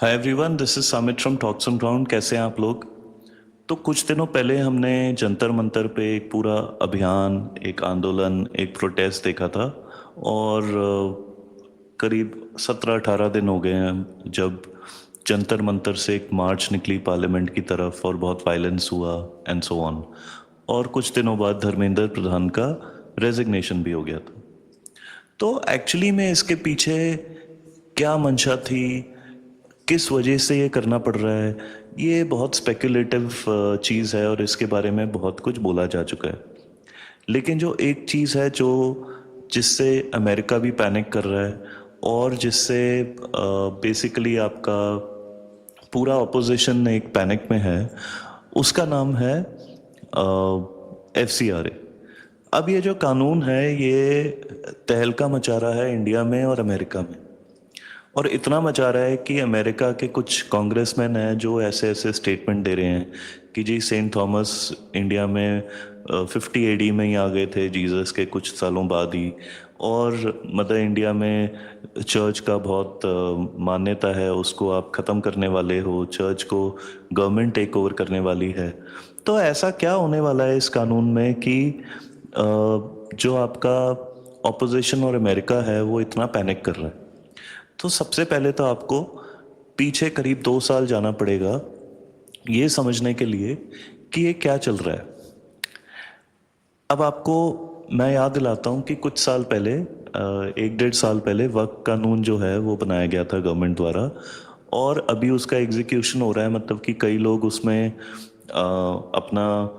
Hi everyone, this is Samit from talks on ground. कैसे हैं आप लोग? तो कुछ दिनों पहले हमने जंतर मंतर पे एक पूरा अभियान, एक आंदोलन, एक प्रोटेस्ट देखा था। और करीब 17-18 दिन हो गए हैं जब जंतर मंतर से एक मार्च निकली पार्लियामेंट की तरफ और बहुत वायलेंस हुआ एंड सो ऑन। और कुछ दिनों बाद धर्मेंद्र प्रधान का रेजिग्नेशन भी हो गया था। तो एक्चुअली में इसके पीछे क्या मंशा थी, किस वजह से ये करना पड़ रहा है, ये बहुत स्पेकुलेटिव चीज़ है और इसके बारे में बहुत कुछ बोला जा चुका है। लेकिन जो एक चीज़ है जो जिससे अमेरिका भी पैनिक कर रहा है और जिससे बेसिकली आपका पूरा ऑपोजिशन एक पैनिक में है, उसका नाम है FCRA। अब ये जो कानून है ये तहलका मचा रहा है इंडिया में और अमेरिका में। और इतना मचा रहा है कि अमेरिका के कुछ कांग्रेसमैन हैं जो ऐसे ऐसे स्टेटमेंट दे रहे हैं कि जी सेंट थॉमस इंडिया में 50 AD में ही आ गए थे, जीसस के कुछ सालों बाद ही। और मदर इंडिया में चर्च का बहुत मान्यता है, उसको आप ख़त्म करने वाले हो, चर्च को गवर्नमेंट टेक ओवर करने वाली है। तो ऐसा क्या होने वाला है इस कानून में कि जो आपका ऑपोजिशन और अमेरिका है वो इतना पैनिक कर रहा है? तो सबसे पहले तो आपको पीछे करीब 2 साल जाना पड़ेगा ये समझने के लिए कि ये क्या चल रहा है। अब आपको मैं याद दिलाता हूँ कि कुछ साल पहले 1-1.5 साल पहले वक्फ कानून जो है वो बनाया गया था गवर्नमेंट द्वारा। और अभी उसका एग्जीक्यूशन हो रहा है, मतलब कि कई लोग उसमें अपना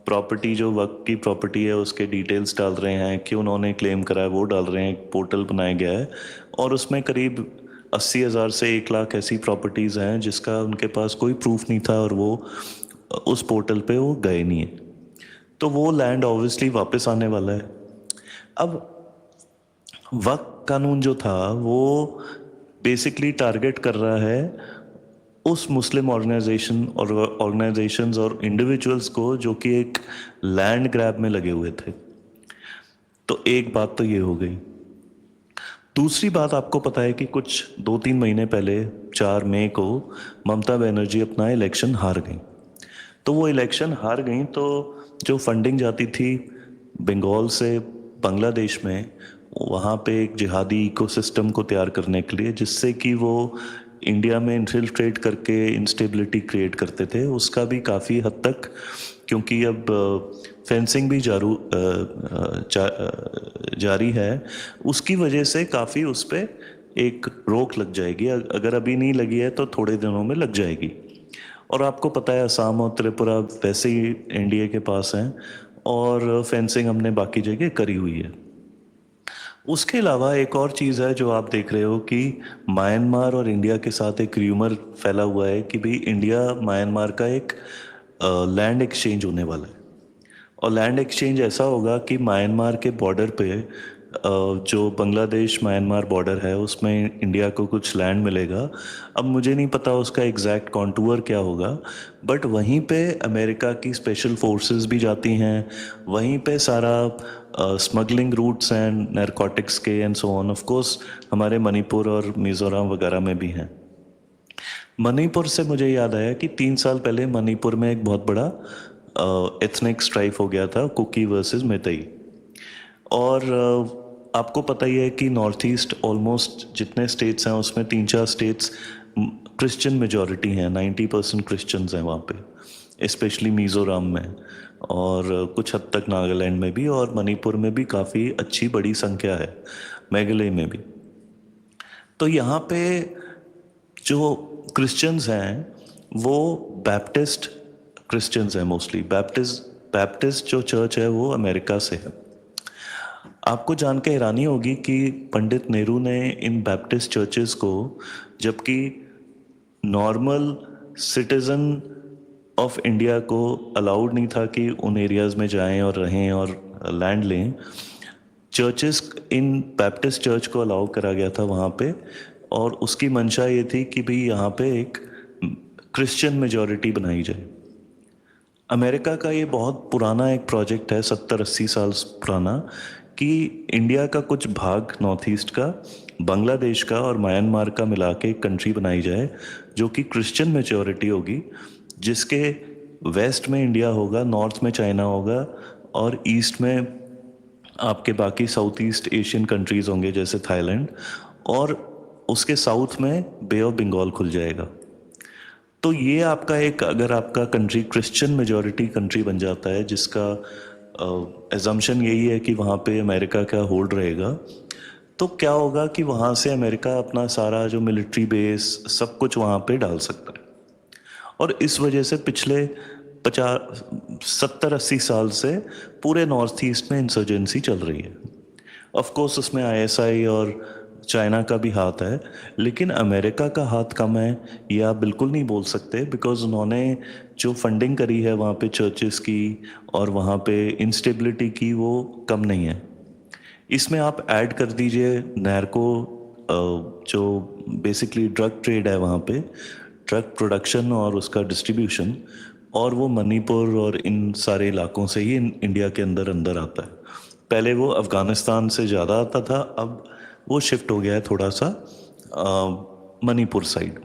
प्रॉपर्टी, जो वक्त की प्रॉपर्टी है उसके डिटेल्स डाल रहे हैं कि उन्होंने क्लेम करा है वो डाल रहे हैं। एक पोर्टल बनाया गया है और उसमें करीब 80,000 से 1 लाख ऐसी प्रॉपर्टीज़ हैं जिसका उनके पास कोई प्रूफ नहीं था और वो उस पोर्टल पे वो गए नहीं है। तो वो लैंड ऑब्वियसली वापस आने वाला है। अब वक्त कानून जो था वो बेसिकली टारगेट कर रहा है उस मुस्लिम ऑर्गेनाइजेशंस और इंडिविजुअल्स को जो कि एक लैंड ग्रैब में लगे हुए थे। तो एक बात तो ये हो गई। दूसरी बात, आपको पता है कि कुछ 2-3 महीने पहले 4 मई को ममता बनर्जी अपना इलेक्शन हार गई। तो वो इलेक्शन हार गई तो जो फंडिंग जाती थी बंगाल से बांग्लादेश में, वहाँ पे एक जिहादी इकोसिस्टम को तैयार करने के लिए जिससे कि वो इंडिया में इन्फिल्ट्रेट करके इंस्टेबिलिटी क्रिएट करते थे, उसका भी काफ़ी हद तक, क्योंकि अब फेंसिंग भी जारी है, उसकी वजह से काफ़ी उस पर एक रोक लग जाएगी। अगर अभी नहीं लगी है तो थोड़े दिनों में लग जाएगी। और आपको पता है असम और त्रिपुरा वैसे ही एनडीए के पास हैं और फेंसिंग हमने बाकी जगह करी हुई है। उसके अलावा एक और चीज़ है जो आप देख रहे हो कि म्यांमार और इंडिया के साथ एक र्यूमर फैला हुआ है कि भाई इंडिया म्यांमार का एक लैंड एक्सचेंज होने वाला है। और लैंड एक्सचेंज ऐसा होगा कि म्यांमार के बॉर्डर पे जो बांग्लादेश म्यांमार बॉर्डर है उसमें इंडिया को कुछ लैंड मिलेगा। अब मुझे नहीं पता उसका एग्जैक्ट कॉन्टूर क्या होगा, बट वहीं पे अमेरिका की स्पेशल फोर्सेस भी जाती हैं। वहीं पे सारा स्मगलिंग रूट्स एंड नैरकोटिक्स के and so on, of course हमारे मणिपुर और मिजोरम वगैरह में भी हैं। मणिपुर से मुझे याद आया कि 3 साल पहले मणिपुर में एक बहुत बड़ा एथनिक स्ट्राइफ हो गया था, कुकी वर्सेस मैतेई। और आपको पता ही है कि नॉर्थ ईस्ट ऑलमोस्ट जितने स्टेट्स हैं उसमें 3-4 स्टेट्स क्रिश्चियन मेजॉरिटी हैं, 90% क्रिश्चियंस हैं वहाँ पे, स्पेशली मिज़ोरम में और कुछ हद तक नागालैंड में भी, और मणिपुर में भी काफ़ी अच्छी बड़ी संख्या है, मेघालय में भी। तो यहाँ पे जो क्रिश्चियंस हैं वो बैप्टिस्ट क्रिश्चियंस हैं मोस्टली। बैप्टिस्ट जो चर्च है वो अमेरिका से है। आपको जान के हैरानी होगी कि पंडित नेहरू ने इन बैप्टिस्ट चर्चेस को, जबकि नॉर्मल सिटीजन ऑफ इंडिया को अलाउड नहीं था कि उन एरियाज में जाएं और रहें और लैंड लें, चर्चेस इन बैप्टिस्ट चर्च को अलाउ करा गया था वहाँ पे। और उसकी मंशा ये थी कि भाई यहाँ पे एक क्रिश्चियन मेजॉरिटी बनाई जाए। अमेरिका का ये बहुत पुराना एक प्रोजेक्ट है, 70-80 साल पुराना, कि इंडिया का कुछ भाग नॉर्थ ईस्ट का, बांग्लादेश का और म्यांमार का मिला के एक कंट्री बनाई जाए जो कि क्रिश्चियन मेजोरिटी होगी, जिसके वेस्ट में इंडिया होगा, नॉर्थ में चाइना होगा और ईस्ट में आपके बाकी साउथ ईस्ट एशियन कंट्रीज होंगे जैसे थाईलैंड, और उसके साउथ में बे ऑफ बंगाल खुल जाएगा। तो ये आपका एक, अगर आपका कंट्री क्रिश्चियन मेजॉरिटी कंट्री बन जाता है जिसका एजम्पशन यही है कि वहाँ पे अमेरिका का होल्ड रहेगा, तो क्या होगा कि वहाँ से अमेरिका अपना सारा जो मिलिट्री बेस सब कुछ वहाँ पे डाल सकता है। और इस वजह से पिछले 50 70 80 साल से पूरे नॉर्थ ईस्ट में इंसर्जेंसी चल रही है। ऑफ कोर्स उसमें आईएसआई और चाइना का भी हाथ है, लेकिन अमेरिका का हाथ कम है ये आप बिल्कुल नहीं बोल सकते, बिकॉज उन्होंने जो फंडिंग करी है वहाँ पे चर्चेस की और वहाँ पे इंस्टेबिलिटी की, वो कम नहीं है। इसमें आप ऐड कर दीजिए नैरको, जो बेसिकली ड्रग ट्रेड है वहाँ पे, ड्रग प्रोडक्शन और उसका डिस्ट्रीब्यूशन, और वो मणिपुर और इन सारे इलाकों से ही इंडिया के अंदर अंदर आता है। पहले वो अफ़गानिस्तान से ज़्यादा आता था, अब वो शिफ्ट हो गया है थोड़ा सा मणिपुर साइड,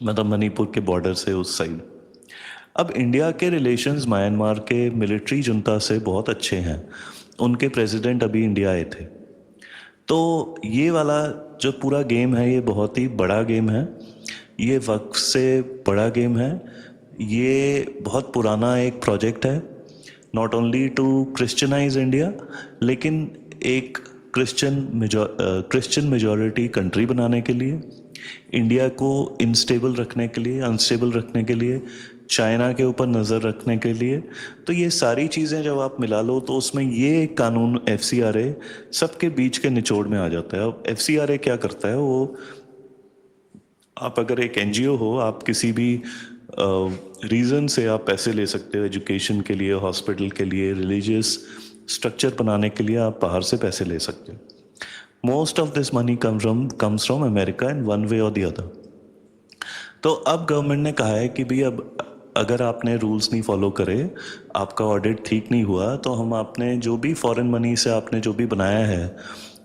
मतलब मणिपुर के बॉर्डर से उस साइड। अब इंडिया के रिलेशंस म्यांमार के मिलिट्री जुंता से बहुत अच्छे हैं, उनके प्रेसिडेंट अभी इंडिया आए थे। तो ये वाला जो पूरा गेम है ये बहुत ही बड़ा गेम है, ये वक्त से बड़ा गेम है, ये बहुत पुराना एक प्रोजेक्ट है, not only to Christianize India, लेकिन एक क्रिश्चियन मेजॉरिटी कंट्री बनाने के लिए, इंडिया को इनस्टेबल रखने के लिए, अनस्टेबल रखने के लिए, चाइना के ऊपर नज़र रखने के लिए। तो ये सारी चीज़ें जब आप मिला लो तो उसमें ये कानून एफसीआरए सबके बीच के निचोड़ में आ जाता है। अब एफसीआरए क्या करता है, वो, आप अगर एक एनजीओ हो, आप किसी भी रीज़न से आप पैसे ले सकते हो, एजुकेशन के लिए, हॉस्पिटल के लिए, रिलीजियस स्ट्रक्चर बनाने के लिए आप बाहर से पैसे ले सकते हो। Most of this money comes from America in one way और द अदर। तो अब गवर्नमेंट ने कहा है कि भाई अब अगर आपने रूल्स नहीं फॉलो करे, आपका ऑडिट ठीक नहीं हुआ, तो हम आपने जो भी फॉरेन मनी से आपने जो भी बनाया है,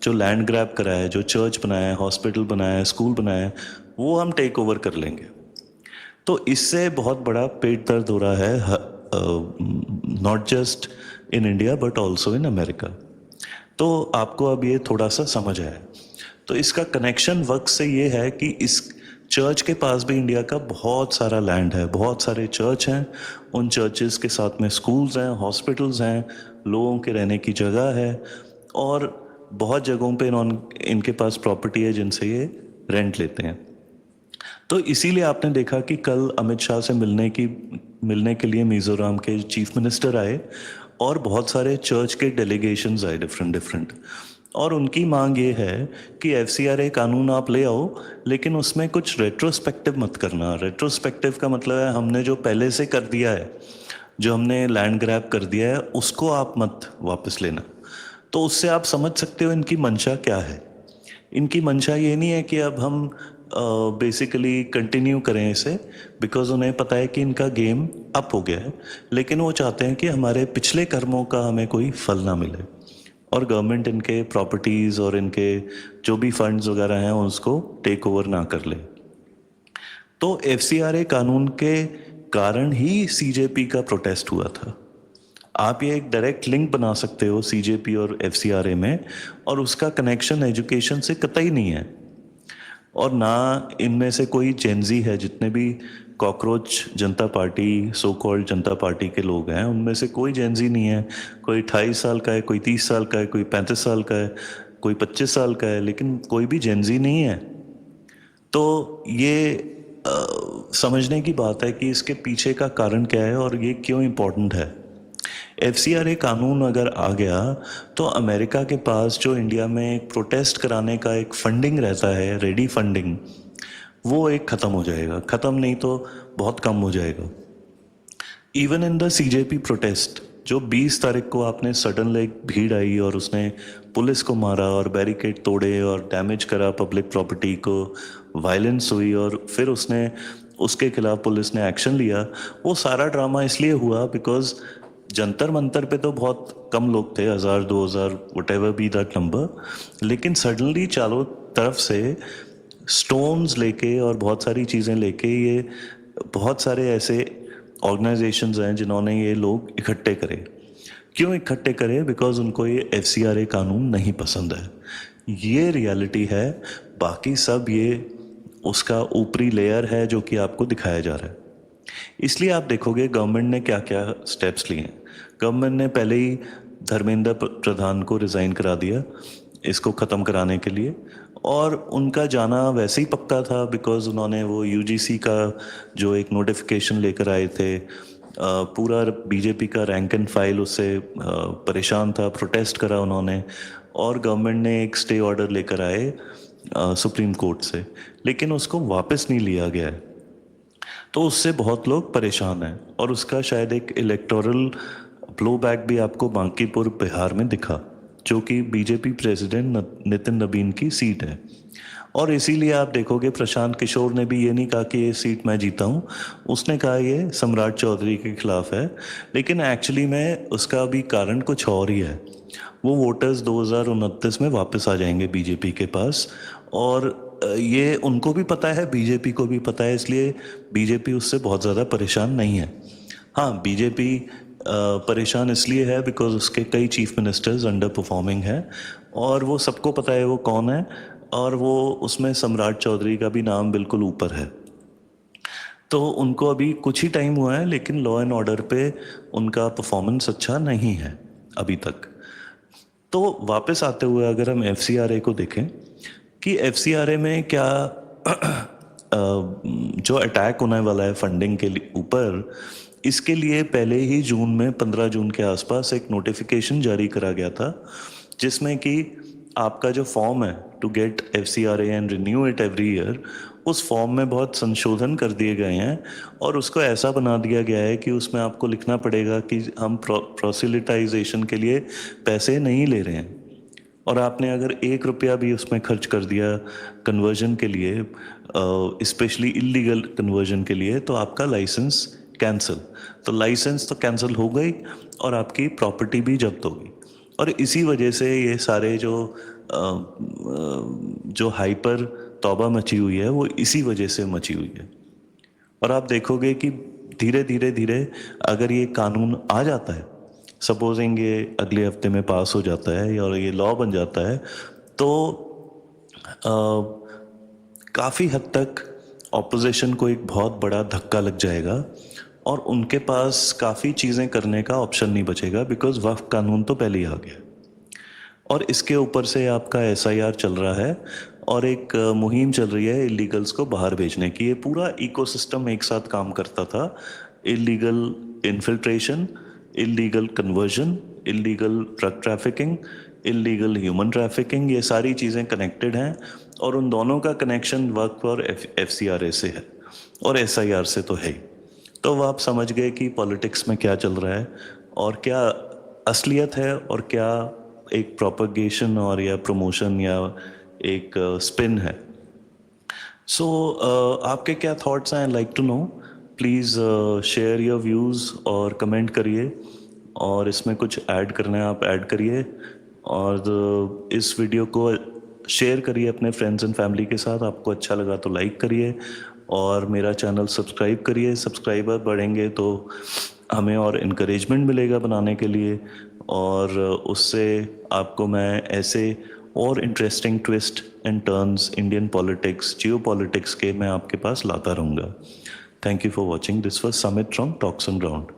जो लैंड ग्रैब करा है, जो चर्च बनाया है, हॉस्पिटल बनाया है, स्कूल बनाया है, वो हम टेक ओवर कर लेंगे। तो इससे बहुत बड़ा पेट दर्द हो रहा है, not just in India but also in America. तो आपको अब ये थोड़ा सा समझ आया। तो इसका कनेक्शन वक्त से ये है कि इस चर्च के पास भी इंडिया का बहुत सारा लैंड है, बहुत सारे चर्च हैं, उन चर्चेस के साथ में स्कूल्स हैं, हॉस्पिटल्स हैं, लोगों के रहने की जगह है, और बहुत जगहों पे इनके पास प्रॉपर्टी है जिनसे ये रेंट लेते हैं। तो इसीलिए आपने देखा कि कल अमित शाह से मिलने के लिए मिजोरम के चीफ मिनिस्टर आए और बहुत सारे चर्च के डेलीगेशंस आए, डिफरेंट डिफरेंट, और उनकी मांग ये है कि एफसीआरए कानून आप ले आओ, लेकिन उसमें कुछ रेट्रोस्पेक्टिव मत करना। रेट्रोस्पेक्टिव का मतलब है हमने जो पहले से कर दिया है, जो हमने लैंड ग्रैब कर दिया है, उसको आप मत वापस लेना। तो उससे आप समझ सकते हो इनकी मंशा क्या है। इनकी मंशा ये नहीं है कि अब हम बेसिकली कंटिन्यू करें इसे, बिकॉज उन्हें पता है कि इनका गेम अप हो गया है, लेकिन वो चाहते हैं कि हमारे पिछले कर्मों का हमें कोई फल ना मिले और गवर्नमेंट इनके प्रॉपर्टीज़ और इनके जो भी फंड्स वगैरह हैं उसको टेक ओवर ना कर ले। तो एफसीआरए कानून के कारण ही सीजेपी का प्रोटेस्ट हुआ था। आप ये एक डायरेक्ट लिंक बना सकते हो सीजेपी और एफसीआरए में, और उसका कनेक्शन एजुकेशन से कतई नहीं है, और ना इनमें से कोई जेंजी है। जितने भी कॉकरोच जनता पार्टी, सो कॉल्ड जनता पार्टी के लोग हैं, उनमें से कोई जेंजी नहीं है। कोई 28 साल का है, कोई 30 साल का है, कोई 35 साल का है, कोई 25 साल का है, लेकिन कोई भी जेंजी नहीं है। तो ये समझने की बात है कि इसके पीछे का कारण क्या है और ये क्यों इम्पोर्टेंट है। एफसीआरए कानून अगर आ गया तो अमेरिका के पास जो इंडिया में एक प्रोटेस्ट कराने का एक फंडिंग रहता है, रेडी फंडिंग, वो एक ख़त्म हो जाएगा। ख़त्म नहीं तो बहुत कम हो जाएगा। Even in the CJP protest, जो 20 तारीख को आपने सडन एक भीड़ आई और उसने पुलिस को मारा और बैरिकेड तोड़े और डैमेज करा पब्लिक प्रॉपर्टी को, वायलेंस हुई और फिर उसके खिलाफ पुलिस ने एक्शन लिया। वो सारा ड्रामा इसलिए हुआ बिकॉज जंतर मंतर पे तो बहुत कम लोग थे, 1000 2000 what ever be that number, लेकिन सडनली चारों तरफ से स्टोन्स लेके और बहुत सारी चीज़ें लेके ये बहुत सारे ऐसे ऑर्गेनाइजेशंस हैं जिन्होंने ये लोग इकट्ठे करे। क्यों इकट्ठे करे? बिकॉज उनको ये FCRA कानून नहीं पसंद है। ये रियलिटी है, बाकी सब ये उसका ऊपरी लेयर है जो कि आपको दिखाया जा रहा है। इसलिए आप देखोगे गवर्नमेंट ने क्या क्या स्टेप्स लिए हैं। गवर्नमेंट ने पहले ही धर्मेंद्र प्रधान को रिज़ाइन करा दिया इसको ख़त्म कराने के लिए, और उनका जाना वैसे ही पक्का था बिकॉज उन्होंने वो UGC का जो एक नोटिफिकेशन लेकर आए थे, पूरा बीजेपी का रैंक एंड फाइल उससे परेशान था, प्रोटेस्ट करा उन्होंने, और गवर्नमेंट ने एक स्टे ऑर्डर लेकर आए सुप्रीम कोर्ट से, लेकिन उसको वापस नहीं लिया गया है। तो उससे बहुत लोग परेशान हैं, और उसका शायद एक इलेक्टोरल ब्लो बैक भी आपको बांकीपुर बिहार में दिखा, जो कि बीजेपी प्रेसिडेंट नितिन नबीन की सीट है। और इसीलिए आप देखोगे प्रशांत किशोर ने भी ये नहीं कहा कि ये सीट मैं जीता हूँ, उसने कहा ये सम्राट चौधरी के खिलाफ है, लेकिन एक्चुअली में उसका भी कारण कुछ और ही है। वो वोटर्स 2029 में वापस आ जाएंगे बीजेपी के पास, और ये उनको भी पता है, बीजेपी को भी पता है, इसलिए बीजेपी उससे बहुत ज़्यादा परेशान नहीं है। हाँ, बीजेपी परेशान इसलिए है बिकॉज उसके कई चीफ मिनिस्टर्स अंडर परफॉर्मिंग हैं, और वो सबको पता है वो कौन है, और वो उसमें सम्राट चौधरी का भी नाम बिल्कुल ऊपर है। तो उनको अभी कुछ ही टाइम हुआ है, लेकिन लॉ एंड ऑर्डर पे उनका परफॉर्मेंस अच्छा नहीं है अभी तक। तो वापस आते हुए अगर हम FCRA को देखें कि FCRA में क्या जो अटैक होने वाला है फंडिंग के लिए ऊपर, इसके लिए पहले ही जून में 15 जून के आसपास एक नोटिफिकेशन जारी करा गया था, जिसमें कि आपका जो फॉर्म है to get FCRA and renew it every year, उस फॉर्म में बहुत संशोधन कर दिए गए हैं, और उसको ऐसा बना दिया गया है कि उसमें आपको लिखना पड़ेगा कि हम प्रोसिलिटाइजेशन के लिए पैसे नहीं ले रहे हैं, और आपने अगर 1 रुपया भी उसमें खर्च कर दिया कन्वर्जन के लिए, स्पेशली इलीगल कन्वर्जन के लिए, तो आपका लाइसेंस कैंसिल। तो लाइसेंस तो कैंसिल हो गई, और आपकी प्रॉपर्टी भी जब्त हो गई। और इसी वजह से ये सारे जो हाइपर तौबा मची हुई है वो इसी वजह से मची हुई है। और आप देखोगे कि धीरे धीरे धीरे अगर ये कानून आ जाता है, सपोजिंग ये अगले हफ्ते में पास हो जाता है और ये लॉ बन जाता है, तो काफ़ी हद तक ऑपोजिशन को एक बहुत बड़ा धक्का लग जाएगा, और उनके पास काफ़ी चीज़ें करने का ऑप्शन नहीं बचेगा, बिकॉज वक्फ कानून तो पहले ही आ गया, और इसके ऊपर से आपका SIR चल रहा है, और एक मुहिम चल रही है इलीगल्स को बाहर भेजने की। ये पूरा इकोसिस्टम एक साथ काम करता था, illegal infiltration, illegal conversion, illegal drug trafficking, illegal human trafficking, ये सारी चीज़ें कनेक्टेड हैं, और उन दोनों का कनेक्शन वक्फ और FCRA से है, और SIR से तो है ही। तो अब आप समझ गए कि पॉलिटिक्स में क्या चल रहा है, और क्या असलियत है, और क्या एक प्रोपगेशन और या प्रमोशन या एक स्पिन है। सो आपके क्या थॉट्स हैं? I like to know. Please share your views और कमेंट करिए, और इसमें कुछ ऐड करना है आप ऐड करिए, और इस वीडियो को शेयर करिए अपने फ्रेंड्स एंड फैमिली के साथ। आपको अच्छा लगा तो लाइक करिए, और मेरा चैनल सब्सक्राइब करिए। सब्सक्राइबर बढ़ेंगे तो हमें और इनकरेजमेंट मिलेगा बनाने के लिए, और उससे आपको मैं ऐसे और interesting twist and turns Indian politics, Jio politics के मैं आपके पास लाता रहूँगा। Thank you for watching. This was Samit from talks on ground.